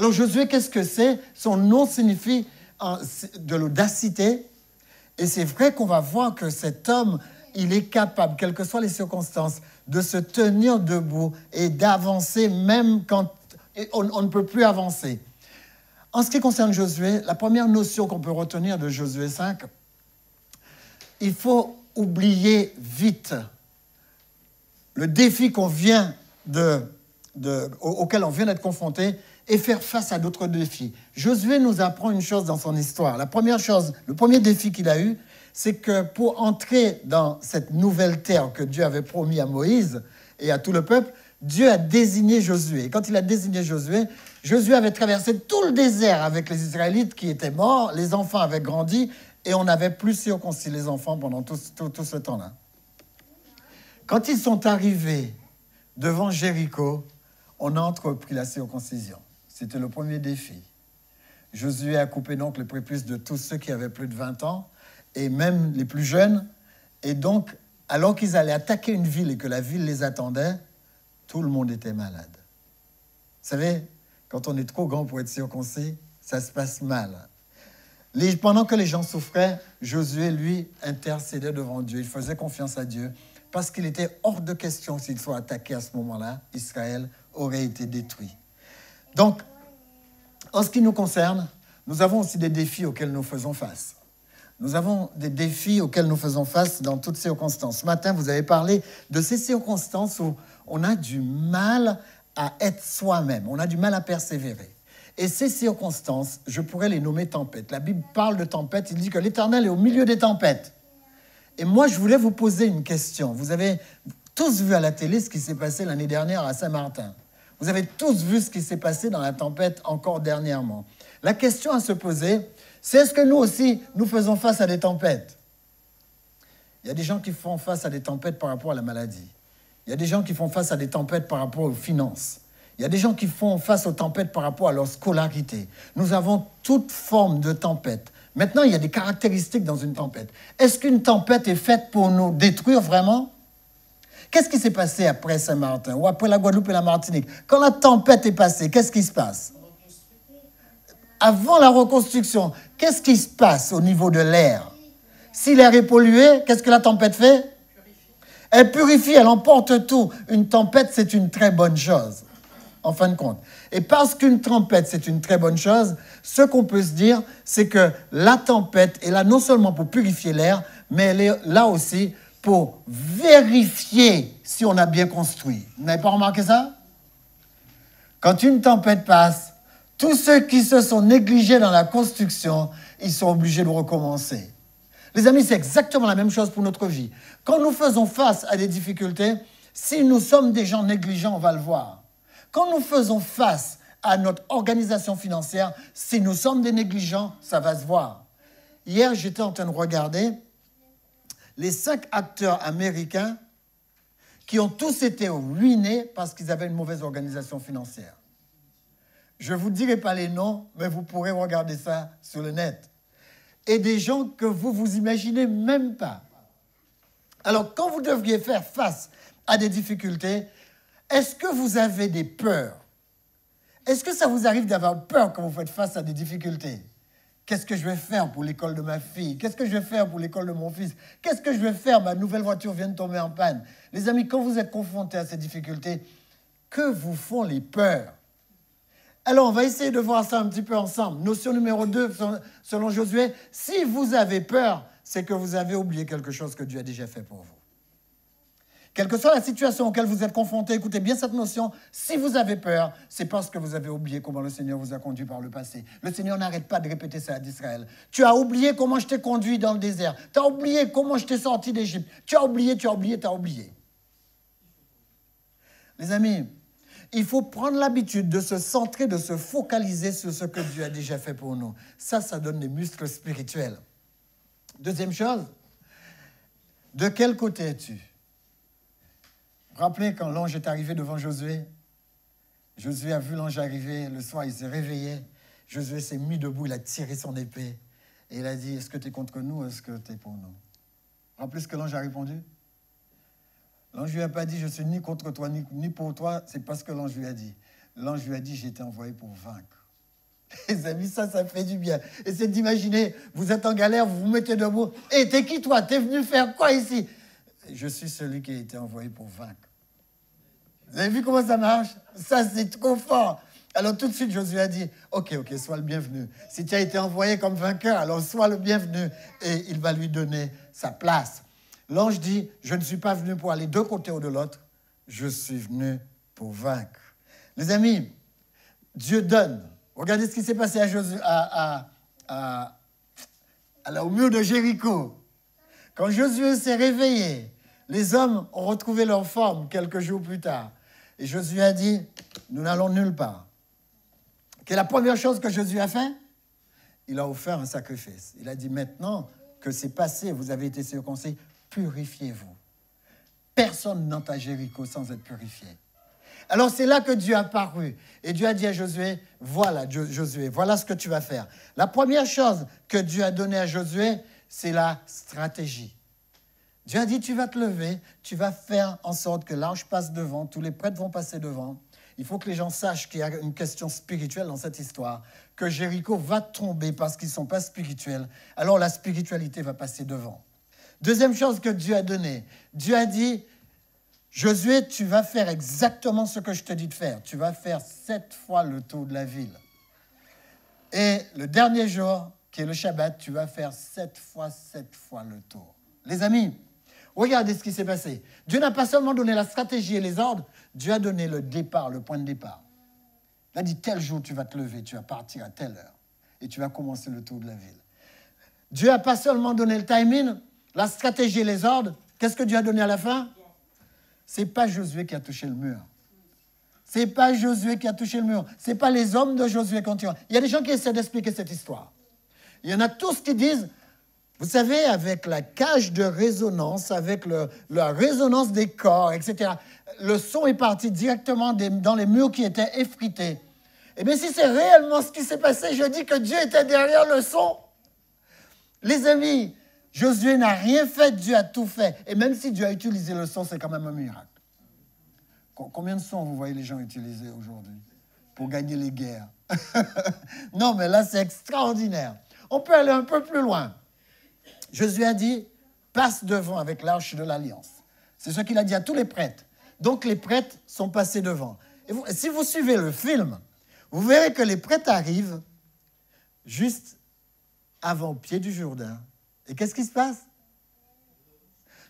Alors Josué, qu'est-ce que c'est? Son nom signifie de l'audacité. Et c'est vrai qu'on va voir que cet homme, il est capable, quelles que soient les circonstances, de se tenir debout et d'avancer même quand on ne peut plus avancer. En ce qui concerne Josué, la première notion qu'on peut retenir de Josué 5, il faut oublier vite le défi auquel on vient d'être confronté et faire face à d'autres défis. Josué nous apprend une chose dans son histoire. La première chose, le premier défi qu'il a eu, c'est que pour entrer dans cette nouvelle terre que Dieu avait promis à Moïse et à tout le peuple, Dieu a désigné Josué. Et quand il a désigné Josué, Josué avait traversé tout le désert avec les Israélites qui étaient morts, les enfants avaient grandi et on n'avait plus circoncis les enfants pendant tout ce temps-là. Quand ils sont arrivés devant Jéricho, on a entrepris la circoncision. C'était le premier défi. Josué a coupé donc le prépuce de tous ceux qui avaient plus de 20 ans, et même les plus jeunes. Et donc, alors qu'ils allaient attaquer une ville et que la ville les attendait, tout le monde était malade. Vous savez, quand on est trop grand pour être circoncis, ça se passe mal. Pendant que les gens souffraient, Josué, lui, intercédait devant Dieu. Il faisait confiance à Dieu parce qu'il était hors de question s'il soit attaqué à ce moment-là. Israël aurait été détruit. Donc, en ce qui nous concerne, nous avons aussi des défis auxquels nous faisons face. Nous avons des défis auxquels nous faisons face dans toutes circonstances. Ce matin, vous avez parlé de ces circonstances où on a du mal à être soi-même, on a du mal à persévérer. Et ces circonstances, je pourrais les nommer tempêtes. La Bible parle de tempêtes, il dit que l'Éternel est au milieu des tempêtes. Et moi, je voulais vous poser une question. Vous avez tous vu à la télé ce qui s'est passé l'année dernière à Saint-Martin. Vous avez tous vu ce qui s'est passé dans la tempête encore dernièrement. La question à se poser, c'est est-ce que nous aussi, nous faisons face à des tempêtes? Il y a des gens qui font face à des tempêtes par rapport à la maladie. Il y a des gens qui font face à des tempêtes par rapport aux finances. Il y a des gens qui font face aux tempêtes par rapport à leur scolarité. Nous avons toute forme de tempête. Maintenant, il y a des caractéristiques dans une tempête. Est-ce qu'une tempête est faite pour nous détruire vraiment? Qu'est-ce qui s'est passé après Saint-Martin ou après la Guadeloupe et la Martinique? Quand la tempête est passée, qu'est-ce qui se passe? Avant la reconstruction, qu'est-ce qui se passe au niveau de l'air? Si l'air est pollué, qu'est-ce que la tempête fait? Elle purifie, elle emporte tout. Une tempête, c'est une très bonne chose, en fin de compte. Et parce qu'une tempête, c'est une très bonne chose, ce qu'on peut se dire, c'est que la tempête est là non seulement pour purifier l'air, mais elle est là aussi pour vérifier si on a bien construit. Vous n'avez pas remarqué ça? Quand une tempête passe, tous ceux qui se sont négligés dans la construction, ils sont obligés de recommencer. Les amis, c'est exactement la même chose pour notre vie. Quand nous faisons face à des difficultés, si nous sommes des gens négligents, on va le voir. Quand nous faisons face à notre organisation financière, si nous sommes des négligents, ça va se voir. Hier, j'étais en train de regarder les 5 acteurs américains qui ont tous été ruinés parce qu'ils avaient une mauvaise organisation financière. Je ne vous dirai pas les noms, mais vous pourrez regarder ça sur le net. Et des gens que vous vous imaginez même pas. Alors, quand vous devriez faire face à des difficultés, est-ce que vous avez des peurs? Est-ce que ça vous arrive d'avoir peur quand vous faites face à des difficultés? Qu'est-ce que je vais faire pour l'école de ma fille? Qu'est-ce que je vais faire pour l'école de mon fils? Qu'est-ce que je vais faire? Ma nouvelle voiture vient de tomber en panne. Les amis, quand vous êtes confrontés à ces difficultés, que vous font les peurs? Alors, on va essayer de voir ça un petit peu ensemble. Notion numéro 2, selon Josué, si vous avez peur, c'est que vous avez oublié quelque chose que Dieu a déjà fait pour vous. Quelle que soit la situation auquel vous êtes confronté, écoutez bien cette notion, si vous avez peur, c'est parce que vous avez oublié comment le Seigneur vous a conduit par le passé. Le Seigneur n'arrête pas de répéter ça à Israël. Tu as oublié comment je t'ai conduit dans le désert. Tu as oublié comment je t'ai sorti d'Égypte. Tu as oublié, tu as oublié, tu as oublié. Les amis, il faut prendre l'habitude de se centrer, de se focaliser sur ce que Dieu a déjà fait pour nous. Ça donne des muscles spirituels. Deuxième chose, de quel côté es-tu? Rappelez quand l'ange est arrivé devant Josué. Josué a vu l'ange arriver. Le soir, il s'est réveillé. Josué s'est mis debout, il a tiré son épée. Et il a dit, est-ce que tu es contre nous ou est-ce que tu es pour nous? Rappelez ce que l'ange a répondu. L'ange ne lui a pas dit, je suis ni contre toi, ni pour toi. C'est pas ce que l'ange lui a dit. L'ange lui a dit, j'ai été envoyé pour vaincre. Les amis, ça fait du bien. Et c'est d'imaginer, vous êtes en galère, vous vous mettez debout. Hé, t'es qui toi? T'es venu faire quoi ici? Je suis celui qui a été envoyé pour vaincre. Vous avez vu comment ça marche? Ça, c'est trop fort. Alors tout de suite, Josué a dit, ok, sois le bienvenu. Si tu as été envoyé comme vainqueur, alors sois le bienvenu. Et il va lui donner sa place. L'ange dit, je ne suis pas venu pour aller d'un côté ou de l'autre. Je suis venu pour vaincre. Les amis, Dieu donne. Regardez ce qui s'est passé à Josué, au mur de Jéricho. Quand Josué s'est réveillé, les hommes ont retrouvé leur forme quelques jours plus tard. Et Josué a dit, nous n'allons nulle part. Quelle est la première chose que Josué a fait? Il a offert un sacrifice. Il a dit, maintenant que c'est passé, vous avez été circoncis, purifiez-vous. Personne n'entre à Jéricho sans être purifié. Alors c'est là que Dieu a apparu. Et Dieu a dit à Josué, voilà Josué, voilà ce que tu vas faire. La première chose que Dieu a donnée à Josué, c'est la stratégie. Dieu a dit, tu vas te lever, tu vas faire en sorte que l'arche passe devant, tous les prêtres vont passer devant. Il faut que les gens sachent qu'il y a une question spirituelle dans cette histoire, que Jéricho va tomber parce qu'ils ne sont pas spirituels. Alors la spiritualité va passer devant. Deuxième chose que Dieu a donnée, Dieu a dit, Josué, tu vas faire exactement ce que je te dis de faire. Tu vas faire 7 fois le tour de la ville. Et le dernier jour, qui est le Shabbat, tu vas faire 7 fois le tour. Les amis, regardez ce qui s'est passé. Dieu n'a pas seulement donné la stratégie et les ordres, Dieu a donné le départ, le point de départ. Il a dit, tel jour, tu vas te lever, tu vas partir à telle heure. Et tu vas commencer le tour de la ville. Dieu n'a pas seulement donné le timing, la stratégie et les ordres. Qu'est-ce que Dieu a donné à la fin? Ce n'est pas Josué qui a touché le mur. Ce n'est pas Josué qui a touché le mur. Ce n'est pas les hommes de Josué qui ont tiré. Il y a des gens qui essaient d'expliquer cette histoire. Il y en a tous qui disent, vous savez, avec la cage de résonance, avec la résonance des corps, etc., le son est parti directement dans les murs qui étaient effrités. Eh bien, si c'est réellement ce qui s'est passé, je dis que Dieu était derrière le son. Les amis, Josué n'a rien fait, Dieu a tout fait. Et même si Dieu a utilisé le son, c'est quand même un miracle. Combien de sons vous voyez les gens utiliser aujourd'hui pour gagner les guerres? Non, mais là, c'est extraordinaire. On peut aller un peu plus loin. Josué a dit, passe devant avec l'arche de l'Alliance. C'est ce qu'il a dit à tous les prêtres. Donc, les prêtres sont passés devant. Et si vous suivez le film, vous verrez que les prêtres arrivent juste avant, au pied du Jourdain. Et qu'est-ce qui se passe?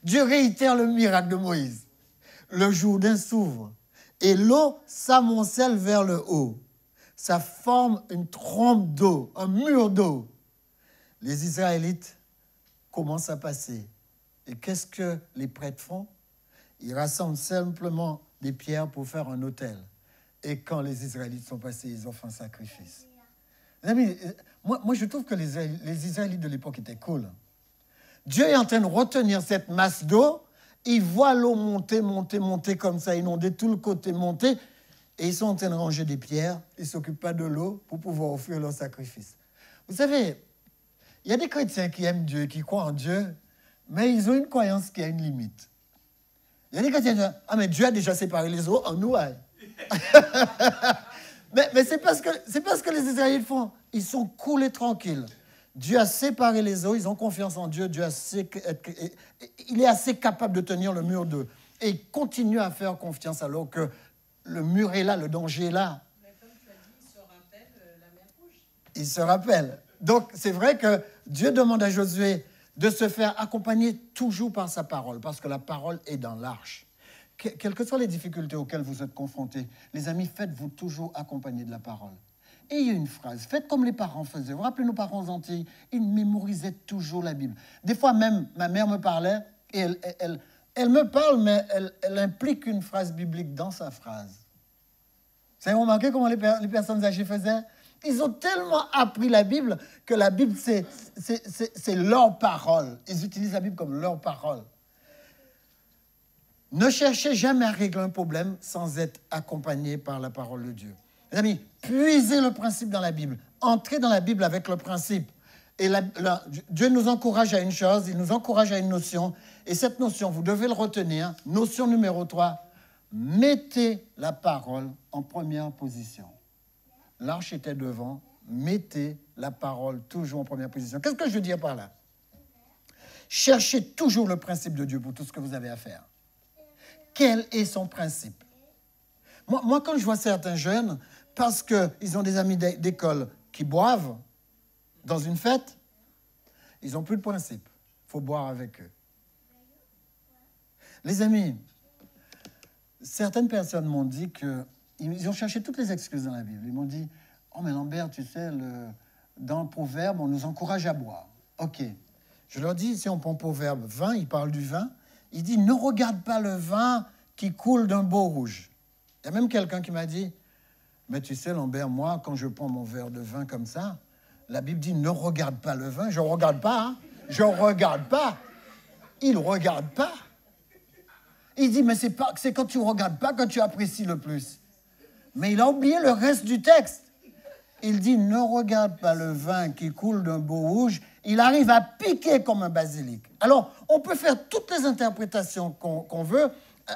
Dieu réitère le miracle de Moïse. Le Jourdain s'ouvre et l'eau s'amoncelle vers le haut. Ça forme une trompe d'eau, un mur d'eau. Les Israélites commencent à passer. Et qu'est-ce que les prêtres font? Ils rassemblent simplement des pierres pour faire un autel. Et quand les Israélites sont passés, ils offrent un sacrifice. Les amis, moi je trouve que les Israélites de l'époque étaient cool. Dieu est en train de retenir cette masse d'eau. Ils voient l'eau monter comme ça, inonder tout le côté, monter. Et ils sont en train de ranger des pierres. Ils ne s'occupent pas de l'eau pour pouvoir offrir leur sacrifice. Vous savez, il y a des chrétiens qui aiment Dieu, qui croient en Dieu, mais ils ont une croyance qui a une limite. Il y a des chrétiens qui disent, ah mais Dieu a déjà séparé les eaux en nous. Hein. mais c'est pas ce que les Israélites font. Ils sont cool et tranquilles. Dieu a séparé les eaux, ils ont confiance en Dieu. Il est assez capable de tenir le mur d'eux. Et ils continuent à faire confiance alors que le mur est là, le danger est là. Mais comme tu as dit, il sera Il se rappelle. Donc, c'est vrai que Dieu demande à Josué de se faire accompagner toujours par sa parole, parce que la parole est dans l'arche. Quelles que soient les difficultés auxquelles vous êtes confrontés, les amis, faites-vous toujours accompagner de la parole. Et il y a une phrase, faites comme les parents faisaient. Vous vous rappelez nos parents antilles, ils mémorisaient toujours la Bible. Des fois même, ma mère me parlait, et elle me parle, mais elle implique une phrase biblique dans sa phrase. Vous avez remarqué comment les personnes âgées faisaient? Ils ont tellement appris la Bible que la Bible, c'est leur parole. Ils utilisent la Bible comme leur parole. Ne cherchez jamais à régler un problème sans être accompagné par la parole de Dieu. Les amis, puisez le principe dans la Bible. Entrez dans la Bible avec le principe. Et Dieu nous encourage à une chose, il nous encourage à une notion. Et cette notion, vous devez le retenir. Notion numéro 3, mettez la parole en première position. L'arche était devant, mettez la parole toujours en première position. Qu'est-ce que je veux dire par là? Cherchez toujours le principe de Dieu pour tout ce que vous avez à faire. Quel est son principe? Moi, quand je vois certains jeunes, parce qu'ils ont des amis d'école qui boivent dans une fête, ils n'ont plus de principe. Il faut boire avec eux. Les amis, certaines personnes m'ont dit qu'ils ont cherché toutes les excuses dans la Bible. Ils m'ont dit, « Oh, mais Lambert, tu sais, dans le Proverbe, on nous encourage à boire. » OK. Je leur dis, si on prend Proverbe 20, il parle du vin. Il dit, « Ne regarde pas le vin qui coule d'un beau rouge. » Il y a même quelqu'un qui m'a dit, « Mais tu sais, Lambert, moi, quand je prends mon verre de vin comme ça, la Bible dit, ne regarde pas le vin. » Je ne regarde pas, hein. Je ne regarde pas. Il ne regarde pas. Il dit, mais c'est quand tu ne regardes pas que tu apprécies le plus. Mais il a oublié le reste du texte. Il dit, ne regarde pas le vin qui coule d'un beau rouge. Il arrive à piquer comme un basilic. Alors, on peut faire toutes les interprétations qu'on veut.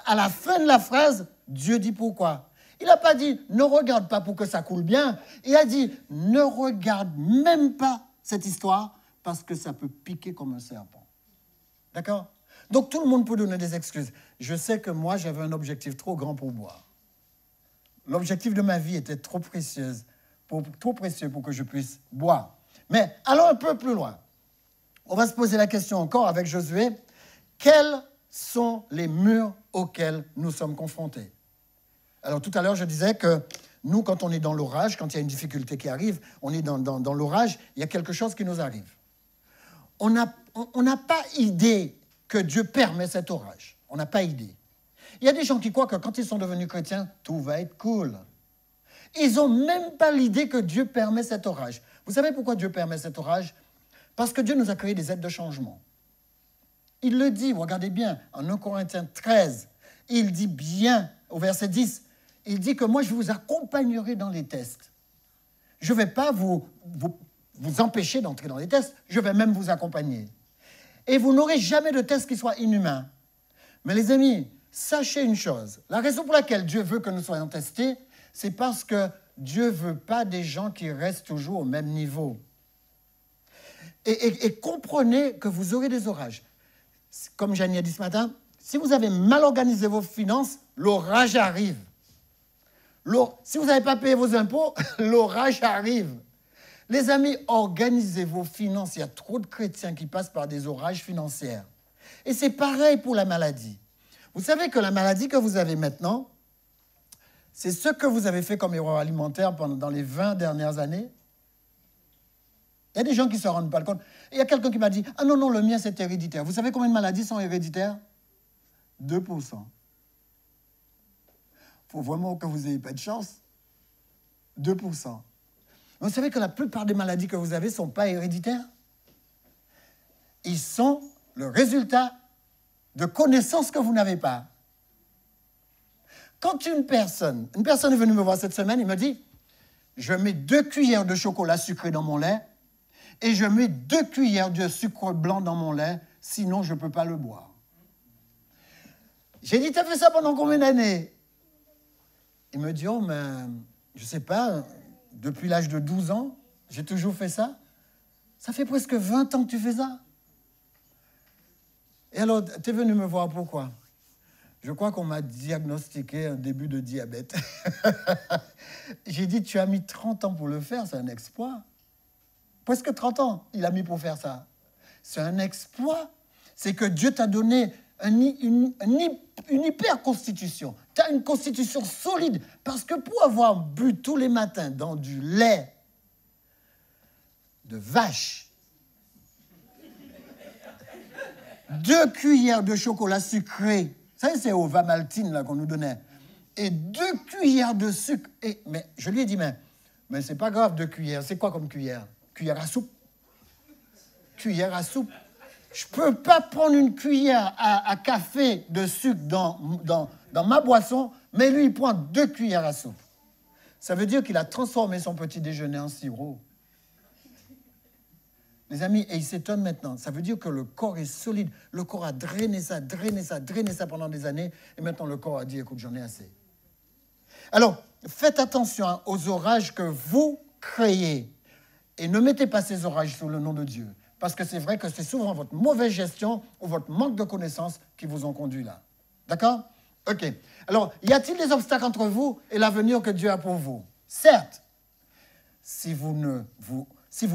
À la fin de la phrase, Dieu dit pourquoi. Il n'a pas dit, ne regarde pas pour que ça coule bien. Il a dit, ne regarde même pas cette histoire parce que ça peut piquer comme un serpent. D'accord? Donc, tout le monde peut donner des excuses. Je sais que moi, j'avais un objectif trop grand pour boire. L'objectif de ma vie était trop précieux pour que je puisse boire. Mais allons un peu plus loin. On va se poser la question encore avec Josué. Quels sont les murs auxquels nous sommes confrontés? Alors, tout à l'heure, je disais que nous, quand on est dans l'orage, quand il y a une difficulté qui arrive, on est dans l'orage, il y a quelque chose qui nous arrive. On n'a pas idée que Dieu permet cet orage. On n'a pas idée. Il y a des gens qui croient que quand ils sont devenus chrétiens, tout va être cool. Ils n'ont même pas l'idée que Dieu permet cet orage. Vous savez pourquoi Dieu permet cet orage? Parce que Dieu nous a créé des aides de changement. Il le dit, regardez bien, en 1 Corinthiens 13, il dit bien, au verset 10, il dit que moi, je vous accompagnerai dans les tests. Je ne vais pas vous empêcher d'entrer dans les tests, je vais même vous accompagner. Et vous n'aurez jamais de test qui soit inhumain. Mais les amis, sachez une chose, la raison pour laquelle Dieu veut que nous soyons testés, c'est parce que Dieu ne veut pas des gens qui restent toujours au même niveau. Et comprenez que vous aurez des orages. Comme Janie a dit ce matin, si vous avez mal organisé vos finances, l'orage arrive. Si vous n'avez pas payé vos impôts, l'orage arrive. Les amis, organisez vos finances. Il y a trop de chrétiens qui passent par des orages financiers. Et c'est pareil pour la maladie. Vous savez que la maladie que vous avez maintenant, c'est ce que vous avez fait comme erreur alimentaire dans les 20 dernières années. Il y a des gens qui ne se rendent pas compte. Il y a quelqu'un qui m'a dit, « Ah non, non, le mien, c'est héréditaire. » Vous savez combien de maladies sont héréditaires? 2%. Il faut vraiment que vous n'ayez pas de chance. 2%. Vous savez que la plupart des maladies que vous avez ne sont pas héréditaires. Ils sont le résultat de connaissances que vous n'avez pas. Quand une personne est venue me voir cette semaine, il me dit, je mets 2 cuillères de chocolat sucré dans mon lait et je mets 2 cuillères de sucre blanc dans mon lait, sinon je ne peux pas le boire. J'ai dit, tu as fait ça pendant combien d'années? Il me dit, oh, mais je ne sais pas, depuis l'âge de 12 ans, j'ai toujours fait ça. Ça fait presque 20 ans que tu fais ça. Et alors, tu es venu me voir pourquoi? Je crois qu'on m'a diagnostiqué un début de diabète. J'ai dit, tu as mis 30 ans pour le faire, c'est un exploit. Presque 30 ans, il a mis pour faire ça. C'est un exploit. C'est que Dieu t'a donné une hyper constitution. Tu as une constitution solide. Parce que pour avoir bu tous les matins dans du lait de vache, 2 cuillères de chocolat sucré, ça c'est au Vamaltine là qu'on nous donnait, et 2 cuillères de sucre. Mais je lui ai dit, mais c'est pas grave, 2 cuillères. C'est quoi comme cuillère? Cuillère à soupe. Cuillère à soupe. Je ne peux pas prendre une cuillère à café de sucre dans ma boisson, mais lui, il prend 2 cuillères à soupe. Ça veut dire qu'il a transformé son petit déjeuner en sirop. Les amis, et il s'étonne maintenant. Ça veut dire que le corps est solide. Le corps a drainé ça pendant des années, et maintenant le corps a dit, écoute, j'en ai assez. Alors, faites attention aux orages que vous créez, et ne mettez pas ces orages sous le nom de Dieu. Parce que c'est vrai que c'est souvent votre mauvaise gestion ou votre manque de connaissances qui vous ont conduit là. D'accord? OK. Alors, y a-t-il des obstacles entre vous et l'avenir que Dieu a pour vous? Certes, si vous ne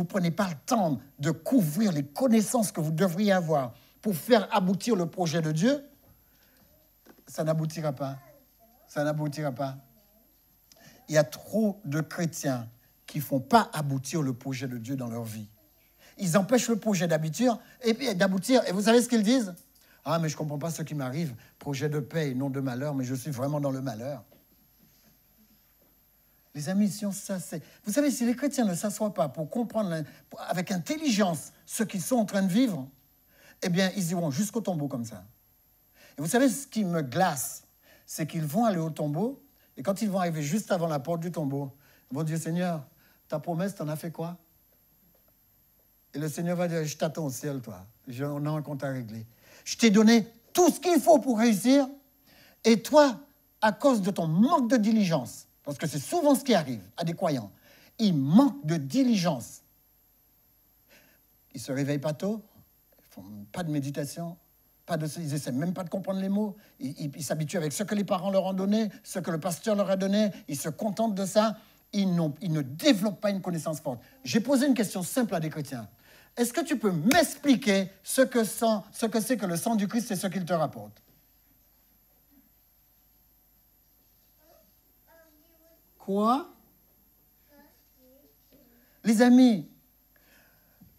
prenez pas le temps de couvrir les connaissances que vous devriez avoir pour faire aboutir le projet de Dieu, ça n'aboutira pas. Ça n'aboutira pas. Il y a trop de chrétiens qui ne font pas aboutir le projet de Dieu dans leur vie. Ils empêchent le projet d'aboutir, et vous savez ce qu'ils disent? Ah, mais je ne comprends pas ce qui m'arrive. Projet de paix et non de malheur, mais je suis vraiment dans le malheur. Les amis, si on s'assied... Vous savez, si les chrétiens ne s'assoient pas pour comprendre avec intelligence ce qu'ils sont en train de vivre, eh bien, ils iront jusqu'au tombeau comme ça. Et vous savez, ce qui me glace, c'est qu'ils vont aller au tombeau, et quand ils vont arriver juste avant la porte du tombeau, ils vont dire, Seigneur, ta promesse, t'en as fait quoi? Et le Seigneur va dire, je t'attends au ciel, toi. On a un compte à régler. Je t'ai donné tout ce qu'il faut pour réussir. Et toi, à cause de ton manque de diligence, parce que c'est souvent ce qui arrive à des croyants, ils manquent de diligence. Ils ne se réveillent pas tôt, ils ne font pas de méditation, ils n'essaient même pas de comprendre les mots. Ils s'habituent avec ce que les parents leur ont donné, ce que le pasteur leur a donné. Ils se contentent de ça. Ils ne développent pas une connaissance forte. J'ai posé une question simple à des chrétiens. Est-ce que tu peux m'expliquer ce que c'est que le sang du Christ et ce qu'il te rapporte? Quoi? Les amis,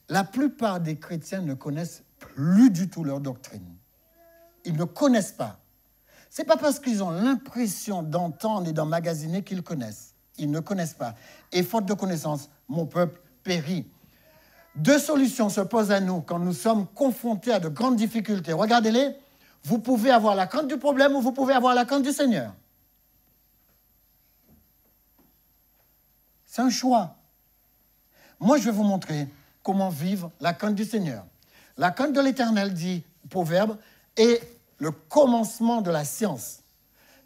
la plupart des chrétiens ne connaissent plus du tout leur doctrine. Ils ne connaissent pas. Ce n'est pas parce qu'ils ont l'impression d'entendre et d'emmagasiner qu'ils connaissent. Ils ne connaissent pas. Et faute de connaissance, mon peuple périt. 2 solutions se posent à nous quand nous sommes confrontés à de grandes difficultés. Regardez-les. Vous pouvez avoir la crainte du problème ou vous pouvez avoir la crainte du Seigneur. C'est un choix. Moi, je vais vous montrer comment vivre la crainte du Seigneur. La crainte de l'Éternel, dit Proverbe, est le commencement de la science.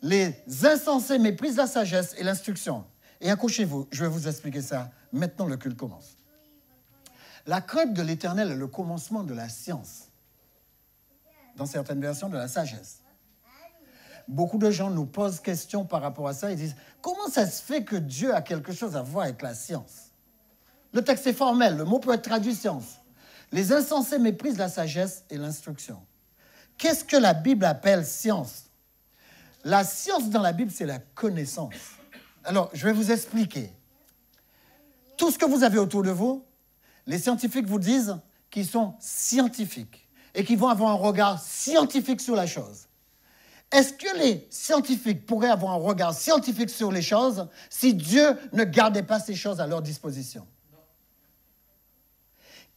Les insensés méprisent la sagesse et l'instruction. Et accrochez-vous, je vais vous expliquer ça. Maintenant, le culte commence. La crainte de l'Éternel est le commencement de la science. Dans certaines versions, de la sagesse. Beaucoup de gens nous posent question par rapport à ça. Ils disent, comment ça se fait que Dieu a quelque chose à voir avec la science? Le texte est formel, le mot peut être traduit science. Les insensés méprisent la sagesse et l'instruction. Qu'est-ce que la Bible appelle science? La science dans la Bible, c'est la connaissance. Alors, je vais vous expliquer. Tout ce que vous avez autour de vous, les scientifiques vous disent qu'ils sont scientifiques et qu'ils vont avoir un regard scientifique sur la chose. Est-ce que les scientifiques pourraient avoir un regard scientifique sur les choses si Dieu ne gardait pas ces choses à leur disposition?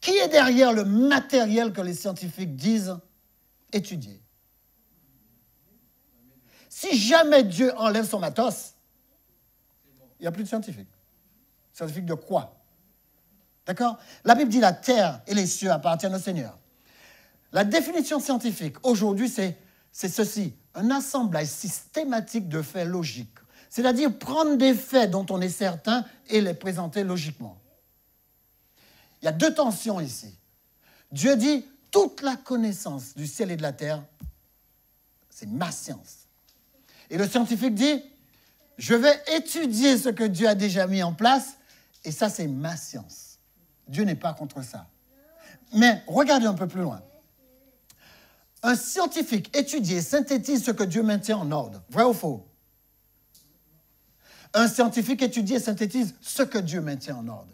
Qui est derrière le matériel que les scientifiques disent étudier? Si jamais Dieu enlève son matos, il n'y a plus de scientifiques. Scientifiques de quoi? D'accord? La Bible dit la terre et les cieux appartiennent au Seigneur. La définition scientifique, aujourd'hui, c'est ceci. Un assemblage systématique de faits logiques. C'est-à-dire prendre des faits dont on est certain et les présenter logiquement. Il y a 2 tensions ici. Dieu dit, toute la connaissance du ciel et de la terre, c'est ma science. Et le scientifique dit, je vais étudier ce que Dieu a déjà mis en place, et ça, c'est ma science. Dieu n'est pas contre ça. Mais regardez un peu plus loin. Un scientifique étudie et synthétise ce que Dieu maintient en ordre. Vrai ou faux? Un scientifique étudie et synthétise ce que Dieu maintient en ordre.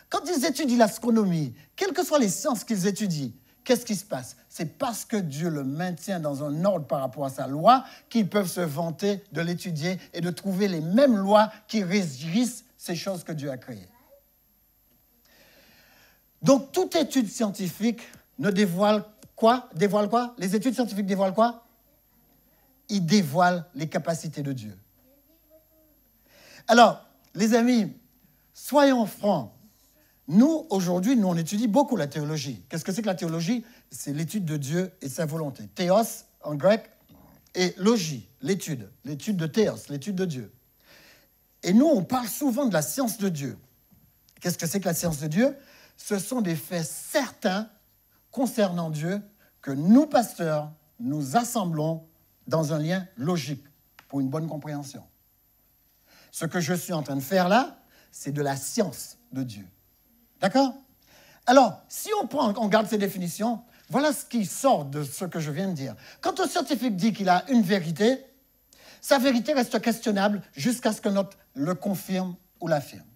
Quand ils étudient l'astronomie, quelles que soient les sciences qu'ils étudient, qu'est-ce qui se passe? C'est parce que Dieu le maintient dans un ordre par rapport à sa loi qu'ils peuvent se vanter de l'étudier et de trouver les mêmes lois qui régissent ces choses que Dieu a créées. Donc, toute étude scientifique ne dévoile quoi? Dévoile quoi? Les études scientifiques dévoilent quoi? Ils dévoilent les capacités de Dieu. Alors, les amis, soyons francs. Nous, aujourd'hui, on étudie beaucoup la théologie. Qu'est-ce que c'est que la théologie? C'est l'étude de Dieu et de sa volonté. Théos, en grec, et logie, l'étude de théos, l'étude de Dieu. Et nous, on parle souvent de la science de Dieu. Qu'est-ce que c'est que la science de Dieu? Ce sont des faits certains concernant Dieu que nous, pasteurs, nous assemblons dans un lien logique pour une bonne compréhension. Ce que je suis en train de faire là, c'est de la science de Dieu. D'accord? Alors, si on garde ces définitions, voilà ce qui sort de ce que je viens de dire. Quand un scientifique dit qu'il a une vérité, sa vérité reste questionnable jusqu'à ce que notre le confirme ou l'affirme.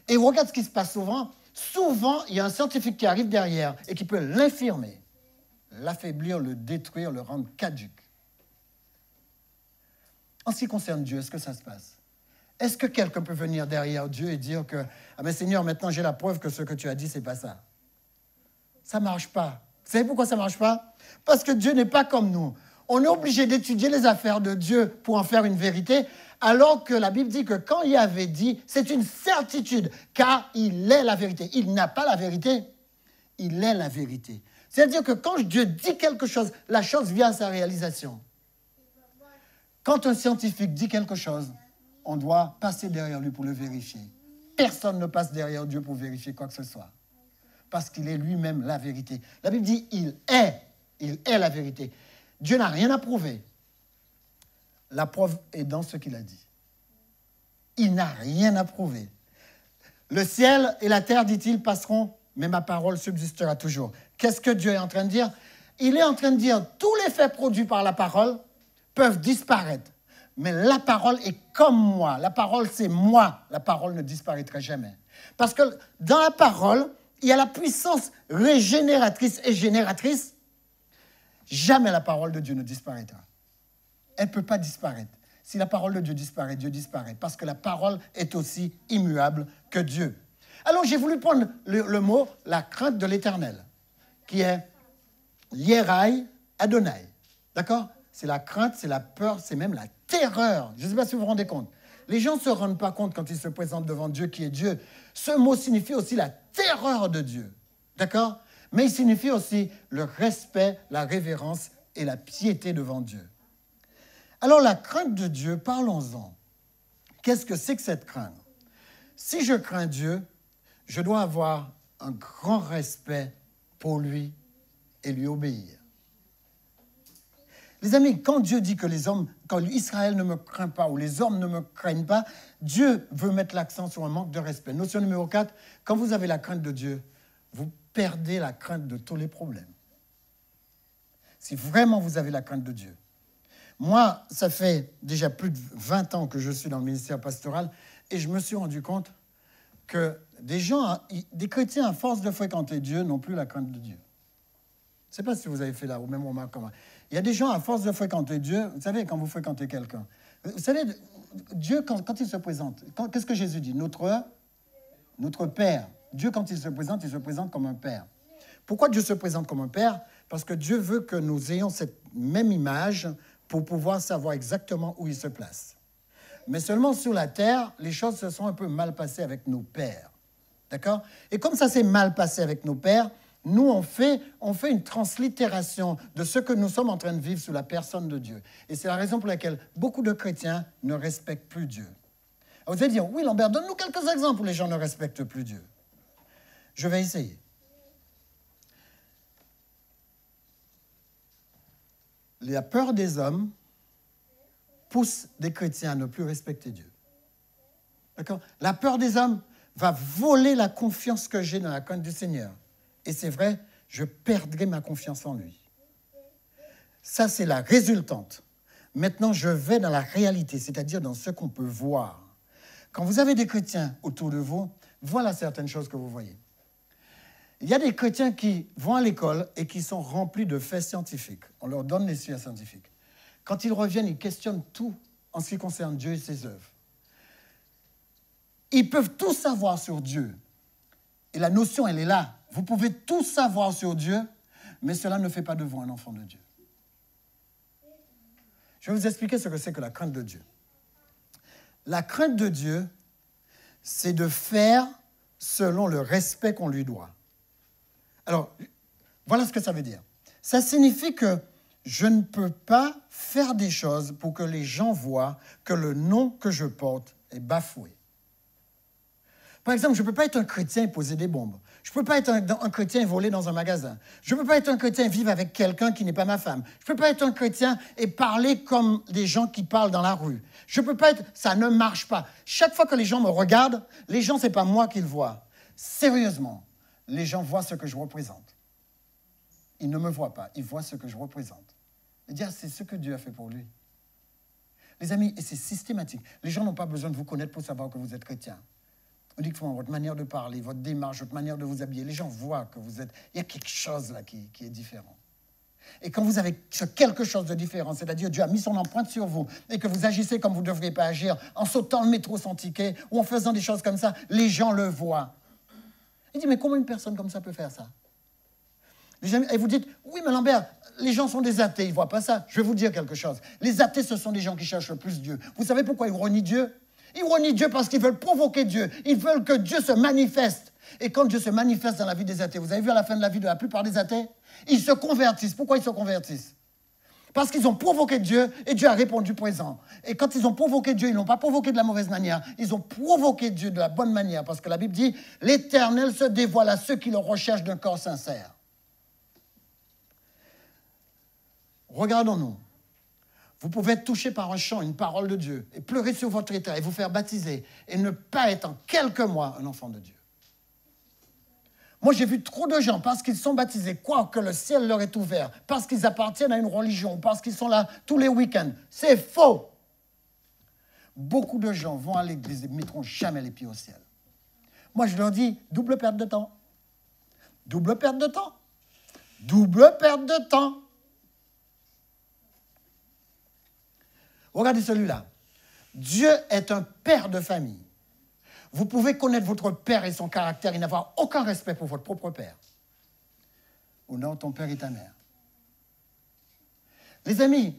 Et regarde ce qui se passe souvent. Souvent, il y a un scientifique qui arrive derrière et qui peut l'infirmer, l'affaiblir, le détruire, le rendre caduque. En ce qui concerne Dieu, est-ce que ça se passe? Est-ce que quelqu'un peut venir derrière Dieu et dire que « Ah mais Seigneur, maintenant j'ai la preuve que ce que tu as dit, c'est pas ça ». Ça ne marche pas. Vous savez pourquoi ça ne marche pas? Parce que Dieu n'est pas comme nous. On est obligé d'étudier les affaires de Dieu pour en faire une vérité, alors que la Bible dit que quand il avait dit, c'est une certitude, car il est la vérité. Il n'a pas la vérité, il est la vérité. C'est-à-dire que quand Dieu dit quelque chose, la chose vient à sa réalisation. Quand un scientifique dit quelque chose, on doit passer derrière lui pour le vérifier. Personne ne passe derrière Dieu pour vérifier quoi que ce soit. Parce qu'il est lui-même la vérité. La Bible dit, il est la vérité. Dieu n'a rien à prouver. La preuve est dans ce qu'il a dit. Il n'a rien à prouver. Le ciel et la terre, dit-il, passeront, mais ma parole subsistera toujours. Qu'est-ce que Dieu est en train de dire? Il est en train de dire, tous les faits produits par la parole peuvent disparaître. Mais la parole est comme moi. La parole, c'est moi. La parole ne disparaîtra jamais. Parce que dans la parole, il y a la puissance régénératrice et génératrice. Jamais la parole de Dieu ne disparaîtra. Elle ne peut pas disparaître. Si la parole de Dieu disparaît, Dieu disparaît. Parce que la parole est aussi immuable que Dieu. Alors j'ai voulu prendre le mot « la crainte de l'Éternel », qui est « Yéraï Adonai ». D'accord? C'est la crainte, c'est la peur, c'est même la terreur. Je ne sais pas si vous vous rendez compte. Les gens ne se rendent pas compte quand ils se présentent devant Dieu qui est Dieu. Ce mot signifie aussi la terreur de Dieu. D'accord? Mais il signifie aussi le respect, la révérence et la piété devant Dieu. Alors la crainte de Dieu, parlons-en. Qu'est-ce que c'est que cette crainte? Si je crains Dieu, je dois avoir un grand respect pour lui et lui obéir. Les amis, quand Dieu dit que les hommes, quand Israël ne me craint pas ou les hommes ne me craignent pas, Dieu veut mettre l'accent sur un manque de respect. Notion numéro 4, quand vous avez la crainte de Dieu, vous perdez la crainte de tous les problèmes. Si vraiment vous avez la crainte de Dieu. Moi, ça fait déjà plus de 20 ans que je suis dans le ministère pastoral et je me suis rendu compte que des chrétiens, à force de fréquenter Dieu, n'ont plus la crainte de Dieu. Je ne sais pas si vous avez fait la même remarque comme moi. Il y a des gens, à force de fréquenter Dieu, vous savez, quand vous fréquentez quelqu'un, vous savez, Dieu, quand il se présente, qu'est-ce que Jésus dit? Notre Père. Dieu, quand il se présente comme un Père. Pourquoi Dieu se présente comme un Père? Parce que Dieu veut que nous ayons cette même image pour pouvoir savoir exactement où il se place. Mais seulement sur la terre, les choses se sont un peu mal passées avec nos pères. D'accord? Et comme ça s'est mal passé avec nos pères, nous, on fait une translittération de ce que nous sommes en train de vivre sous la personne de Dieu. Et c'est la raison pour laquelle beaucoup de chrétiens ne respectent plus Dieu. Alors vous allez dire, oui, Lambert, donne-nous quelques exemples où les gens ne respectent plus Dieu. Je vais essayer. La peur des hommes pousse des chrétiens à ne plus respecter Dieu. D'accord? La peur des hommes va voler la confiance que j'ai dans la crainte du Seigneur. Et c'est vrai, je perdrai ma confiance en lui. Ça, c'est la résultante. Maintenant, je vais dans la réalité, c'est-à-dire dans ce qu'on peut voir. Quand vous avez des chrétiens autour de vous, voilà certaines choses que vous voyez. Il y a des chrétiens qui vont à l'école et qui sont remplis de faits scientifiques. On leur donne les faits scientifiques. Quand ils reviennent, ils questionnent tout en ce qui concerne Dieu et ses œuvres. Ils peuvent tout savoir sur Dieu. Et la notion, elle est là. Vous pouvez tout savoir sur Dieu, mais cela ne fait pas de vous un enfant de Dieu. Je vais vous expliquer ce que c'est que la crainte de Dieu. La crainte de Dieu, c'est de faire selon le respect qu'on lui doit. Alors, voilà ce que ça veut dire. Ça signifie que je ne peux pas faire des choses pour que les gens voient que le nom que je porte est bafoué. Par exemple, je ne peux pas être un chrétien et poser des bombes. Je ne peux pas être un chrétien et voler dans un magasin. Je ne peux pas être un chrétien et vivre avec quelqu'un qui n'est pas ma femme. Je ne peux pas être un chrétien et parler comme des gens qui parlent dans la rue. Je ne peux pas être... Ça ne marche pas. Chaque fois que les gens me regardent, les gens, ce n'est pas moi qu'ils voient. Sérieusement, les gens voient ce que je représente. Ils ne me voient pas, ils voient ce que je représente. Et dire, c'est ce que Dieu a fait pour lui. Les amis, et c'est systématique. Les gens n'ont pas besoin de vous connaître pour savoir que vous êtes chrétien. Uniquement votre manière de parler, votre démarche, votre manière de vous habiller. Les gens voient que vous êtes... Il y a quelque chose là qui est différent. Et quand vous avez quelque chose de différent, c'est-à-dire Dieu a mis son empreinte sur vous et que vous agissez comme vous ne devriez pas agir, en sautant le métro sans ticket ou en faisant des choses comme ça, les gens le voient. Il dit, mais comment une personne comme ça peut faire ça? Et vous dites, oui, mais Lambert, les gens sont des athées, ils ne voient pas ça. Je vais vous dire quelque chose. Les athées, ce sont des gens qui cherchent le plus Dieu. Vous savez pourquoi ils renient Dieu? Ils renient Dieu parce qu'ils veulent provoquer Dieu. Ils veulent que Dieu se manifeste. Et quand Dieu se manifeste dans la vie des athées, vous avez vu à la fin de la vie de la plupart des athées, ils se convertissent. Pourquoi ils se convertissent? Parce qu'ils ont provoqué Dieu et Dieu a répondu présent. Et quand ils ont provoqué Dieu, ils n'ont pas provoqué de la mauvaise manière. Ils ont provoqué Dieu de la bonne manière. Parce que la Bible dit, l'Éternel se dévoile à ceux qui le recherchent d'un corps sincère. Regardons-nous. Vous pouvez être touché par un chant, une parole de Dieu, et pleurer sur votre état, et vous faire baptiser, et ne pas être en quelques mois un enfant de Dieu. Moi, j'ai vu trop de gens, parce qu'ils sont baptisés, croire que le ciel leur est ouvert, parce qu'ils appartiennent à une religion, parce qu'ils sont là tous les week-ends. C'est faux. Beaucoup de gens vont à l'église et ne mettront jamais les pieds au ciel. Moi, je leur dis, double perte de temps. Double perte de temps. Double perte de temps. Regardez celui-là. Dieu est un père de famille. Vous pouvez connaître votre père et son caractère et n'avoir aucun respect pour votre propre père. Ou non, ton père et ta mère. Les amis,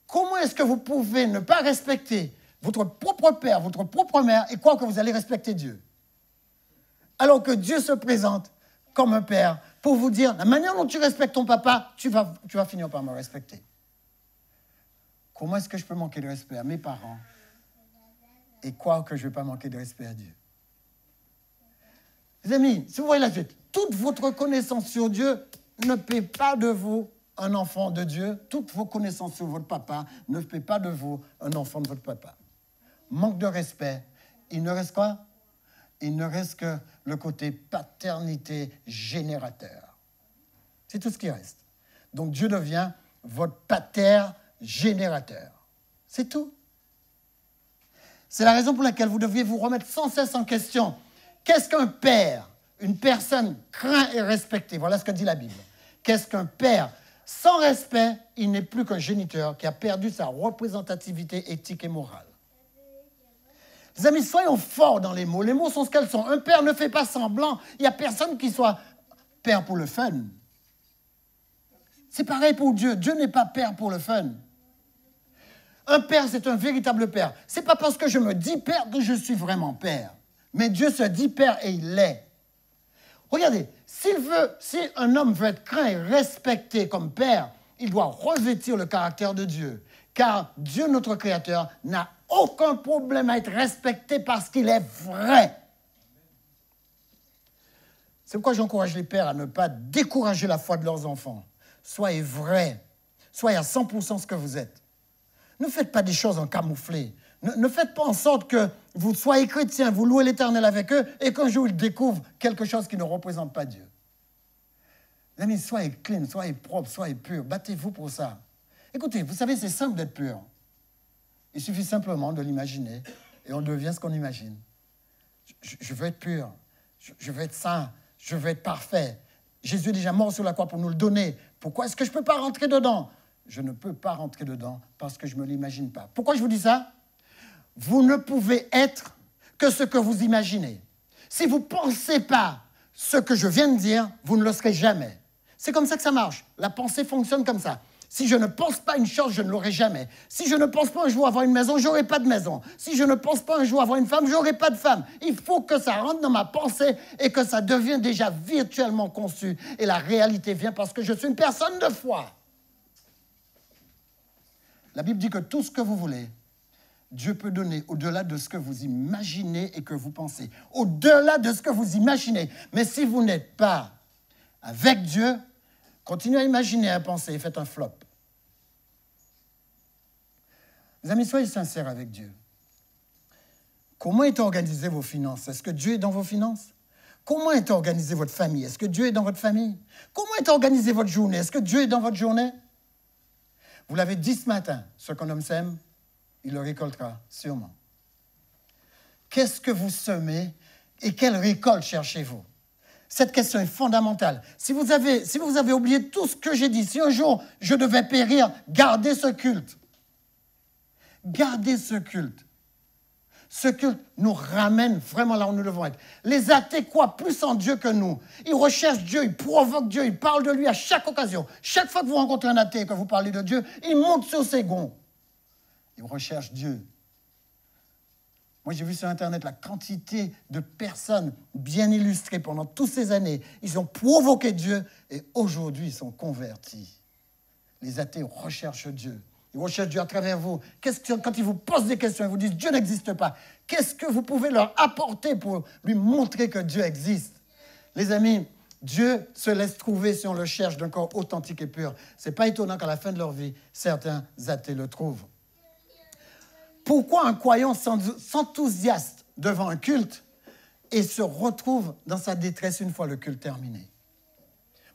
comment est-ce que vous pouvez ne pas respecter votre propre père, votre propre mère et croire que vous allez respecter Dieu? Alors que Dieu se présente comme un père pour vous dire, la manière dont tu respectes ton papa, tu vas finir par me respecter. Comment est-ce que je peux manquer de respect à mes parents et croire que je ne vais pas manquer de respect à Dieu? Les amis, si vous voyez la suite, toute votre connaissance sur Dieu ne fait pas de vous un enfant de Dieu. Toutes vos connaissances sur votre papa ne fait pas de vous un enfant de votre papa. Manque de respect. Il ne reste quoi? Il ne reste que le côté paternité générateur. C'est tout ce qui reste. Donc Dieu devient votre pater générateur. C'est tout. C'est la raison pour laquelle vous devriez vous remettre sans cesse en question. Qu'est-ce qu'un père? Une personne craint et respectée. Voilà ce que dit la Bible. Qu'est-ce qu'un père? Sans respect, il n'est plus qu'un géniteur qui a perdu sa représentativité éthique et morale. Les amis, soyons forts dans les mots. Les mots sont ce qu'elles sont. Un père ne fait pas semblant. Il n'y a personne qui soit père pour le fun. C'est pareil pour Dieu. Dieu n'est pas père pour le fun. Un père, c'est un véritable père. Ce n'est pas parce que je me dis père que je suis vraiment père. Mais Dieu se dit père et il l'est. Regardez, si un homme veut être craint et respecté comme père, il doit revêtir le caractère de Dieu. Car Dieu, notre Créateur, n'a aucun problème à être respecté parce qu'il est vrai. C'est pourquoi j'encourage les pères à ne pas décourager la foi de leurs enfants. Soyez vrais. Soyez à 100% ce que vous êtes. Ne faites pas des choses en camouflé. Ne faites pas en sorte que vous soyez chrétien, vous louez l'Éternel avec eux, et qu'un jour ils découvrent quelque chose qui ne représente pas Dieu. Les amis, soyez clean, soyez propres, soyez purs. Battez-vous pour ça. Écoutez, vous savez, c'est simple d'être pur. Il suffit simplement de l'imaginer et on devient ce qu'on imagine. Je veux être pur, je veux être saint, je veux être parfait. Jésus est déjà mort sur la croix pour nous le donner. Pourquoi est-ce que je ne peux pas rentrer dedans? Je ne peux pas rentrer dedans parce que je ne me l'imagine pas. Pourquoi je vous dis ça? Vous ne pouvez être que ce que vous imaginez. Si vous ne pensez pas ce que je viens de dire, vous ne le serez jamais. C'est comme ça que ça marche. La pensée fonctionne comme ça. Si je ne pense pas une chose, je ne l'aurai jamais. Si je ne pense pas un jour avoir une maison, je n'aurai pas de maison. Si je ne pense pas un jour avoir une femme, je n'aurai pas de femme. Il faut que ça rentre dans ma pensée et que ça devienne déjà virtuellement conçu. Et la réalité vient parce que je suis une personne de foi. La Bible dit que tout ce que vous voulez, Dieu peut donner au-delà de ce que vous imaginez et que vous pensez. Au-delà de ce que vous imaginez. Mais si vous n'êtes pas avec Dieu, continuez à imaginer, à penser et faites un flop. Les amis, soyez sincères avec Dieu. Comment est organisées vos finances? Est-ce que Dieu est dans vos finances? Comment est organisée votre famille? Est-ce que Dieu est dans votre famille? Comment est organisée votre journée? Est-ce que Dieu est dans votre journée? Vous l'avez dit ce matin, ce qu'un homme sème, il le récoltera sûrement. Qu'est-ce que vous semez et quelle récolte cherchez-vous? Cette question est fondamentale. Si vous avez oublié tout ce que j'ai dit, si un jour je devais périr, gardez ce culte. Gardez ce culte. Ce culte nous ramène vraiment là où nous devons être. Les athées croient plus en Dieu que nous. Ils recherchent Dieu, ils provoquent Dieu, ils parlent de lui à chaque occasion. Chaque fois que vous rencontrez un athée et que vous parlez de Dieu, il monte sur ses gonds. Ils recherchent Dieu. Moi, j'ai vu sur Internet la quantité de personnes bien illustrées pendant toutes ces années. Ils ont provoqué Dieu et aujourd'hui, ils sont convertis. Les athées recherchent Dieu. Ils recherchent Dieu à travers vous. Quand ils vous posent des questions, ils vous disent « Dieu n'existe pas ». Qu'est-ce que vous pouvez leur apporter pour lui montrer que Dieu existe? Les amis, Dieu se laisse trouver si on le cherche d'un corps authentique et pur. Ce n'est pas étonnant qu'à la fin de leur vie, certains athées le trouvent. Pourquoi un croyant s'enthousiaste devant un culte et se retrouve dans sa détresse une fois le culte terminé?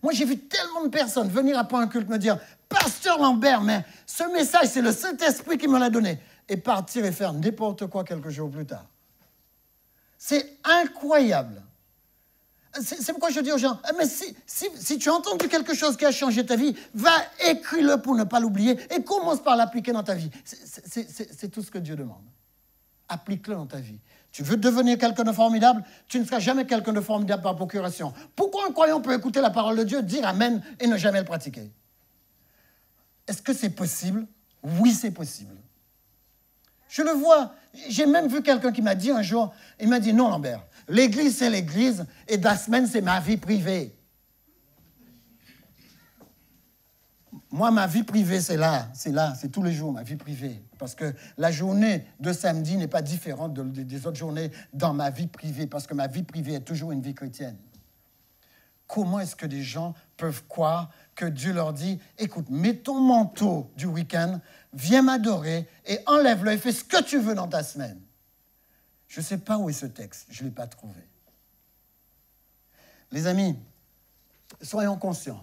Moi, j'ai vu tellement de personnes venir après un culte me dire « Pasteur Lambert, mais ce message, c'est le Saint-Esprit qui me l'a donné. » et partir et faire n'importe quoi quelques jours plus tard. C'est incroyable. C'est pourquoi je dis aux gens, mais si tu as entendu quelque chose qui a changé ta vie, va, écris-le pour ne pas l'oublier et commence par l'appliquer dans ta vie. C'est tout ce que Dieu demande. Applique-le dans ta vie. Tu veux devenir quelqu'un de formidable, tu ne seras jamais quelqu'un de formidable par procuration. Pourquoi un croyant peut écouter la parole de Dieu, dire Amen et ne jamais le pratiquer? Est-ce que c'est possible? Oui, c'est possible. Je le vois. J'ai même vu quelqu'un qui m'a dit un jour, il m'a dit, non Lambert, l'église c'est l'église et la semaine c'est ma vie privée. Moi, ma vie privée, c'est tous les jours ma vie privée. Parce que la journée de samedi n'est pas différente des autres journées dans ma vie privée, parce que ma vie privée est toujours une vie chrétienne. Comment est-ce que des gens peuvent croire que Dieu leur dit, écoute, mets ton manteau du week-end, viens m'adorer et enlève-le et fais ce que tu veux dans ta semaine. Je ne sais pas où est ce texte, je ne l'ai pas trouvé. Les amis, soyons conscients.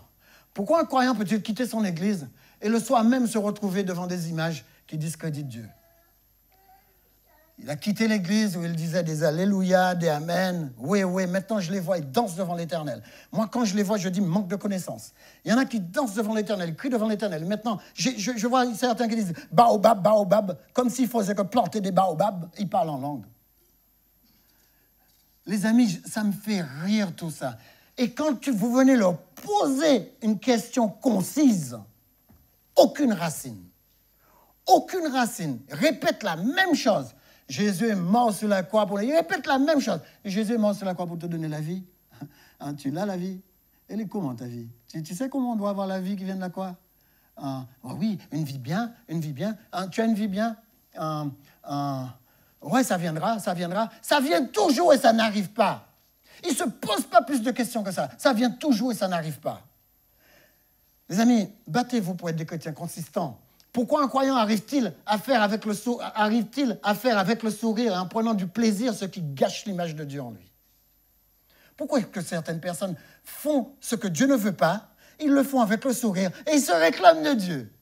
Pourquoi un croyant peut-il quitter son église et le soir même se retrouver devant des images qui discréditent Dieu? Il a quitté l'église où il disait des alléluia, des amen. Oui, maintenant je les vois, ils dansent devant l'Éternel. Moi, quand je les vois, je dis manque de connaissance. Il y en a qui dansent devant l'Éternel, crient devant l'Éternel. Maintenant, je vois certains qui disent baobab, baobab, comme s'il faisait que planter des baobabs. Ils parlent en langue. Les amis, ça me fait rire tout ça. Et quand vous venez leur poser une question concise, aucune racine. Aucune racine. Répète la même chose. Jésus est mort sur la croix pour... Il répète la même chose. Jésus est mort sur la croix pour te donner la vie. Hein, tu l'as, la vie. Elle est comment, ta vie? Tu sais comment on doit avoir la vie qui vient de la croix? Oui, une vie bien, une vie bien. Tu as une vie bien? Oui, ça viendra. Ça vient toujours et ça n'arrive pas. Il ne se pose pas plus de questions que ça. Ça vient toujours et ça n'arrive pas. Les amis, battez-vous pour être des chrétiens consistants. Pourquoi un croyant arrive-t-il à faire avec le sourire en prenant du plaisir ce qui gâche l'image de Dieu en lui? Pourquoi est-ce que certaines personnes font ce que Dieu ne veut pas, ils le font avec le sourire et ils se réclament de Dieu?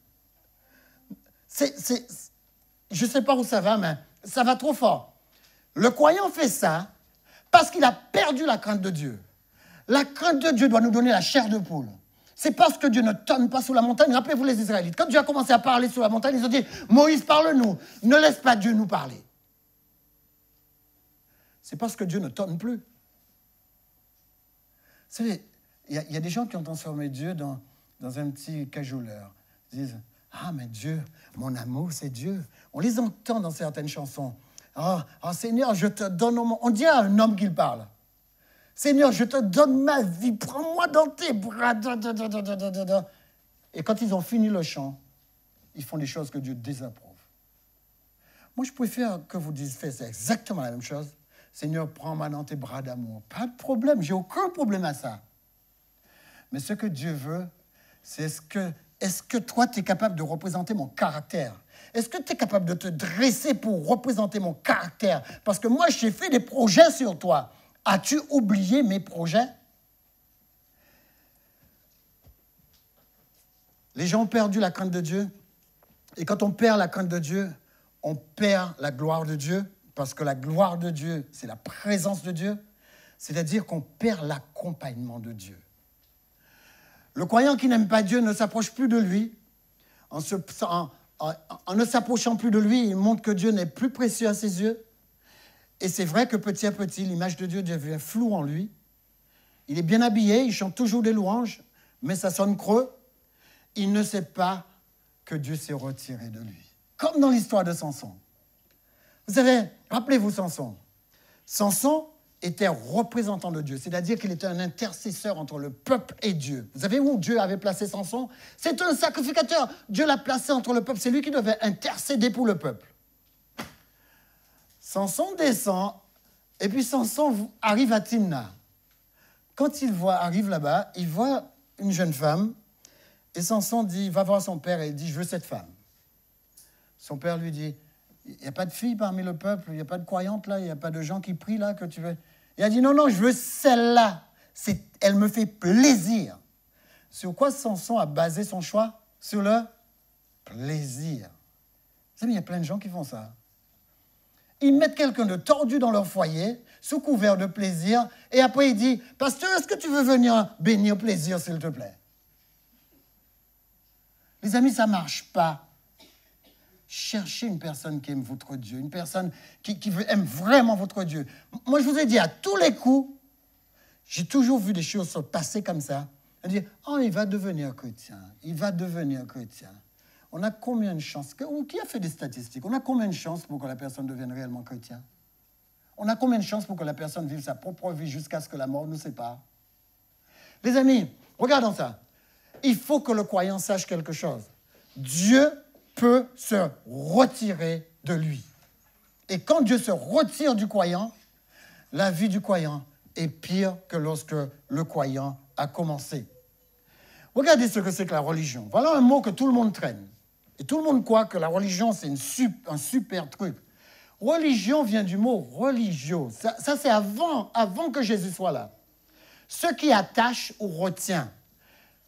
Je ne sais pas où ça va, mais ça va trop fort. Le croyant fait ça parce qu'il a perdu la crainte de Dieu. La crainte de Dieu doit nous donner la chair de poule. C'est parce que Dieu ne tonne pas sous la montagne. Rappelez-vous les Israélites. Quand Dieu a commencé à parler sous la montagne, ils ont dit « Moïse, parle-nous. Ne laisse pas Dieu nous parler. » C'est parce que Dieu ne tonne plus. Vous savez, il y a des gens qui ont transformé Dieu dans un petit cajoleur. Ils disent « Ah, mais Dieu, mon amour, c'est Dieu. » On les entend dans certaines chansons. « Oh, Seigneur, je te donne... » On dit à un homme qu'il parle. Seigneur, je te donne ma vie, prends-moi dans tes bras. Et quand ils ont fini le chant, ils font des choses que Dieu désapprouve. Moi, je préfère que vous fassiez exactement la même chose. Seigneur, prends-moi dans tes bras d'amour. Pas de problème, j'ai aucun problème à ça. Mais ce que Dieu veut, c'est est-ce que toi, tu es capable de représenter mon caractère? Est-ce que tu es capable de te dresser pour représenter mon caractère? Parce que moi, j'ai fait des projets sur toi. As-tu oublié mes projets? Les gens ont perdu la crainte de Dieu. Et quand on perd la crainte de Dieu, on perd la gloire de Dieu. Parce que la gloire de Dieu, c'est la présence de Dieu. C'est-à-dire qu'on perd l'accompagnement de Dieu. Le croyant qui n'aime pas Dieu ne s'approche plus de lui. En ne s'approchant plus de lui, il montre que Dieu n'est plus précieux à ses yeux. Et c'est vrai que petit à petit, l'image de Dieu devient floue en lui. Il est bien habillé, il chante toujours des louanges, mais ça sonne creux. Il ne sait pas que Dieu s'est retiré de lui. Comme dans l'histoire de Samson. Vous savez, rappelez-vous Samson. Samson était représentant de Dieu, c'est-à-dire qu'il était un intercesseur entre le peuple et Dieu. Vous savez où Dieu avait placé Samson? C'est un sacrificateur. Dieu l'a placé entre le peuple. C'est lui qui devait intercéder pour le peuple. Samson descend, et puis Samson arrive à Timna. Quand arrive là-bas, il voit une jeune femme, et Samson va voir son père et il dit « Je veux cette femme ». Son père lui dit « Il n'y a pas de fille parmi le peuple, il n'y a pas de croyante là, il n'y a pas de gens qui prient là que tu veux. » Il a dit « Non, non, je veux celle-là, elle me fait plaisir ». Sur quoi Samson a basé son choix? Sur le plaisir. Vous savez, il y a plein de gens qui font ça. Ils mettent quelqu'un de tordu dans leur foyer, sous couvert de plaisir, et après il dit « Pasteur, est-ce que tu veux venir bénir plaisir, s'il te plaît ?» Les amis, ça ne marche pas. Cherchez une personne qui aime votre Dieu, une personne qui aime vraiment votre Dieu. Moi, je vous ai dit, à tous les coups, j'ai toujours vu des choses se passer comme ça. On dit « Oh, il va devenir chrétien, il va devenir chrétien. » On a combien de chances? Qui a fait des statistiques? On a combien de chances pour que la personne devienne réellement chrétien? On a combien de chances pour que la personne vive sa propre vie jusqu'à ce que la mort nous sépare? Les amis, regardons ça. Il faut que le croyant sache quelque chose. Dieu peut se retirer de lui. Et quand Dieu se retire du croyant, la vie du croyant est pire que lorsque le croyant a commencé. Regardez ce que c'est que la religion. Voilà un mot que tout le monde traîne. Et tout le monde croit que la religion, c'est un super truc. Religion vient du mot religio. Ça c'est avant que Jésus soit là. Ce qui attache ou retient.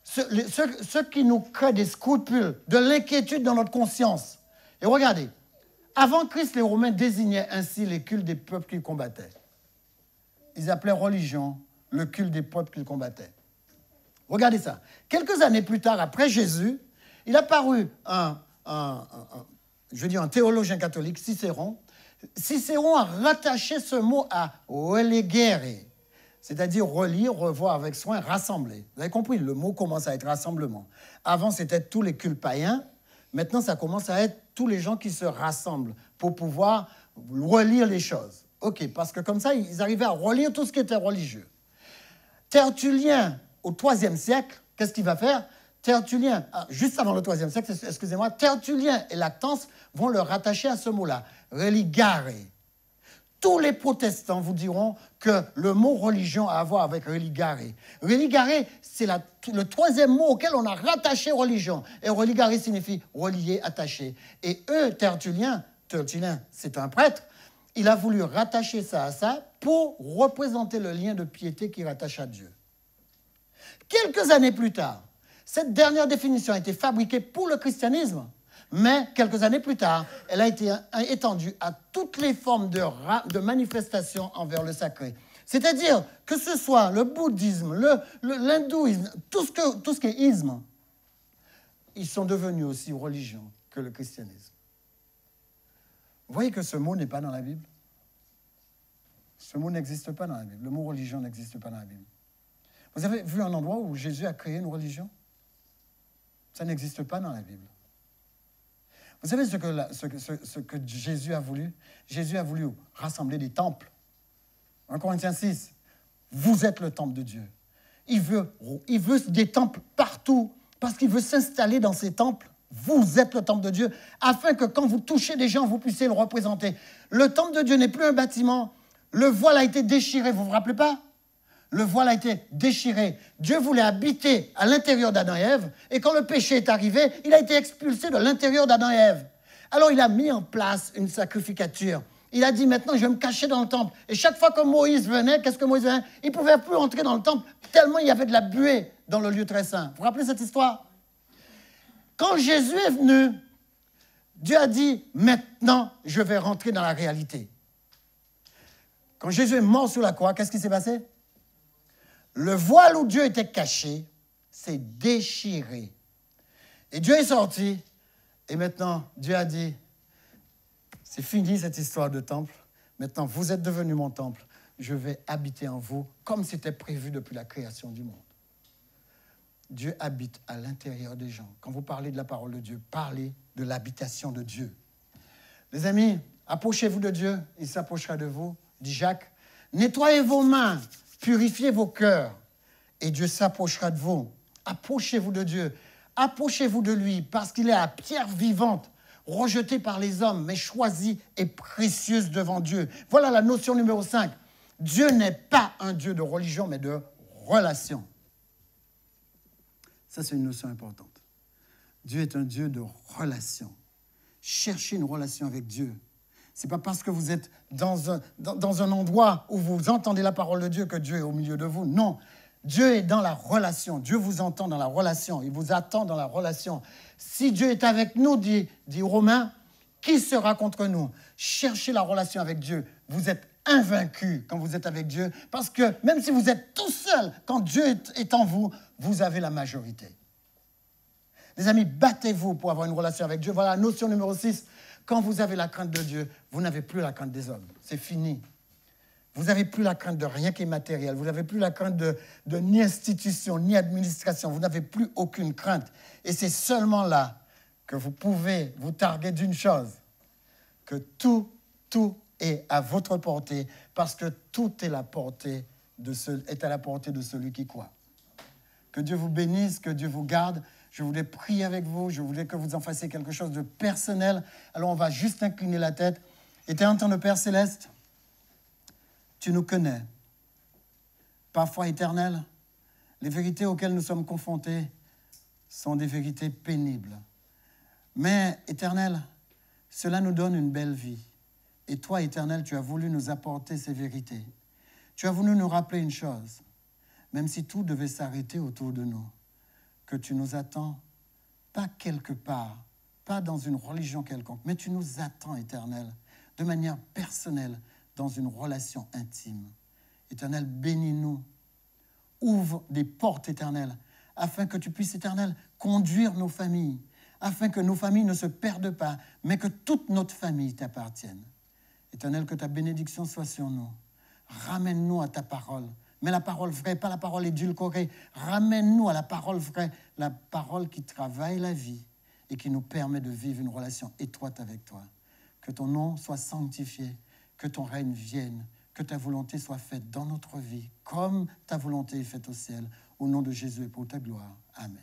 Ce qui nous crée des scrupules, de l'inquiétude dans notre conscience. Et regardez, avant Christ, les Romains désignaient ainsi les cultes des peuples qu'ils combattaient. Ils appelaient religion le culte des peuples qu'ils combattaient. Regardez ça. Quelques années plus tard, après Jésus, il a paru un théologien catholique, Cicéron. Cicéron a rattaché ce mot à relegere, c'est-à-dire relire, revoir avec soin, rassembler. Vous avez compris, le mot commence à être rassemblement. Avant, c'était tous les cultes païens. Maintenant, ça commence à être tous les gens qui se rassemblent pour pouvoir relire les choses. OK, parce que comme ça, ils arrivaient à relire tout ce qui était religieux. Tertullien, au IIIe siècle, qu'est-ce qu'il va faire? Tertullien, juste avant le IIIe siècle, excusez-moi, Tertullien et Lactance vont le rattacher à ce mot-là, religare. Tous les protestants vous diront que le mot religion a à voir avec religare. Religare, c'est le troisième mot auquel on a rattaché religion. Et religare signifie relier, attaché. Et eux, Tertullien, c'est un prêtre, il a voulu rattacher ça à ça pour représenter le lien de piété qui rattache à Dieu. Quelques années plus tard, cette dernière définition a été fabriquée pour le christianisme, mais quelques années plus tard, elle a été étendue à toutes les formes de manifestation envers le sacré. C'est-à-dire que ce soit le bouddhisme, l'hindouisme, tout ce qui est isme, ils sont devenus aussi religion que le christianisme. Vous voyez que ce mot n'est pas dans la Bible? Ce mot n'existe pas dans la Bible. Le mot religion n'existe pas dans la Bible. Vous avez vu un endroit où Jésus a créé une religion? Ça n'existe pas dans la Bible. Vous savez ce que Jésus a voulu? Jésus a voulu rassembler des temples. 1 Corinthiens 6, vous êtes le temple de Dieu. Il veut des temples partout parce qu'il veut s'installer dans ces temples. Vous êtes le temple de Dieu afin que quand vous touchez des gens, vous puissiez le représenter. Le temple de Dieu n'est plus un bâtiment. Le voile a été déchiré, vous ne vous rappelez pas? Le voile a été déchiré. Dieu voulait habiter à l'intérieur d'Adam et Ève. Et quand le péché est arrivé, il a été expulsé de l'intérieur d'Adam et Ève. Alors il a mis en place une sacrificature. Il a dit, maintenant, je vais me cacher dans le temple. Et chaque fois que Moïse venait, qu'est-ce que Moïse venait? Il ne pouvait plus entrer dans le temple, tellement il y avait de la buée dans le lieu très saint. Vous vous rappelez cette histoire? Quand Jésus est venu, Dieu a dit, maintenant, je vais rentrer dans la réalité. Quand Jésus est mort sur la croix, qu'est-ce qui s'est passé? Le voile où Dieu était caché s'est déchiré. Et Dieu est sorti. Et maintenant, Dieu a dit, c'est fini cette histoire de temple. Maintenant, vous êtes devenus mon temple. Je vais habiter en vous comme c'était prévu depuis la création du monde. Dieu habite à l'intérieur des gens. Quand vous parlez de la parole de Dieu, parlez de l'habitation de Dieu. Les amis, approchez-vous de Dieu, il s'approchera de vous, dit Jacques. Nettoyez vos mains, purifiez vos cœurs, et Dieu s'approchera de vous. Approchez-vous de Dieu, approchez-vous de lui, parce qu'il est la pierre vivante, rejetée par les hommes, mais choisie et précieuse devant Dieu. Voilà la notion numéro 5. Dieu n'est pas un Dieu de religion, mais de relation. Ça, c'est une notion importante. Dieu est un Dieu de relation. Cherchez une relation avec Dieu. Ce n'est pas parce que vous êtes dans un endroit où vous entendez la parole de Dieu que Dieu est au milieu de vous. Non, Dieu est dans la relation. Dieu vous entend dans la relation. Il vous attend dans la relation. Si Dieu est avec nous, dit Romains, qui sera contre nous? Cherchez la relation avec Dieu. Vous êtes invaincus quand vous êtes avec Dieu, parce que même si vous êtes tout seul, quand Dieu est en vous, vous avez la majorité. Les amis, battez-vous pour avoir une relation avec Dieu. Voilà la notion numéro 6. Quand vous avez la crainte de Dieu, vous n'avez plus la crainte des hommes. C'est fini. Vous n'avez plus la crainte de rien qui est matériel. Vous n'avez plus la crainte de ni institution, ni administration. Vous n'avez plus aucune crainte. Et c'est seulement là que vous pouvez vous targuer d'une chose, que tout est à votre portée, parce que tout est à la portée de celui qui croit. Que Dieu vous bénisse, que Dieu vous garde. Je voulais prier avec vous, je voulais que vous en fassiez quelque chose de personnel. Alors on va juste incliner la tête. Éternel Père Céleste, tu nous connais. Parfois, Éternel, les vérités auxquelles nous sommes confrontés sont des vérités pénibles. Mais, Éternel, cela nous donne une belle vie. Et toi, Éternel, tu as voulu nous apporter ces vérités. Tu as voulu nous rappeler une chose, même si tout devait s'arrêter autour de nous, que tu nous attends, pas quelque part, pas dans une religion quelconque, mais tu nous attends, Éternel, de manière personnelle, dans une relation intime. Éternel, bénis-nous, ouvre des portes, Éternel, afin que tu puisses, Éternel, conduire nos familles, afin que nos familles ne se perdent pas, mais que toute notre famille t'appartienne. Éternel, que ta bénédiction soit sur nous. Ramène-nous à ta parole. Mais la parole vraie, pas la parole édulcorée. Ramène-nous à la parole vraie, la parole qui travaille la vie et qui nous permet de vivre une relation étroite avec toi. Que ton nom soit sanctifié, que ton règne vienne, que ta volonté soit faite dans notre vie, comme ta volonté est faite au ciel. Au nom de Jésus et pour ta gloire. Amen.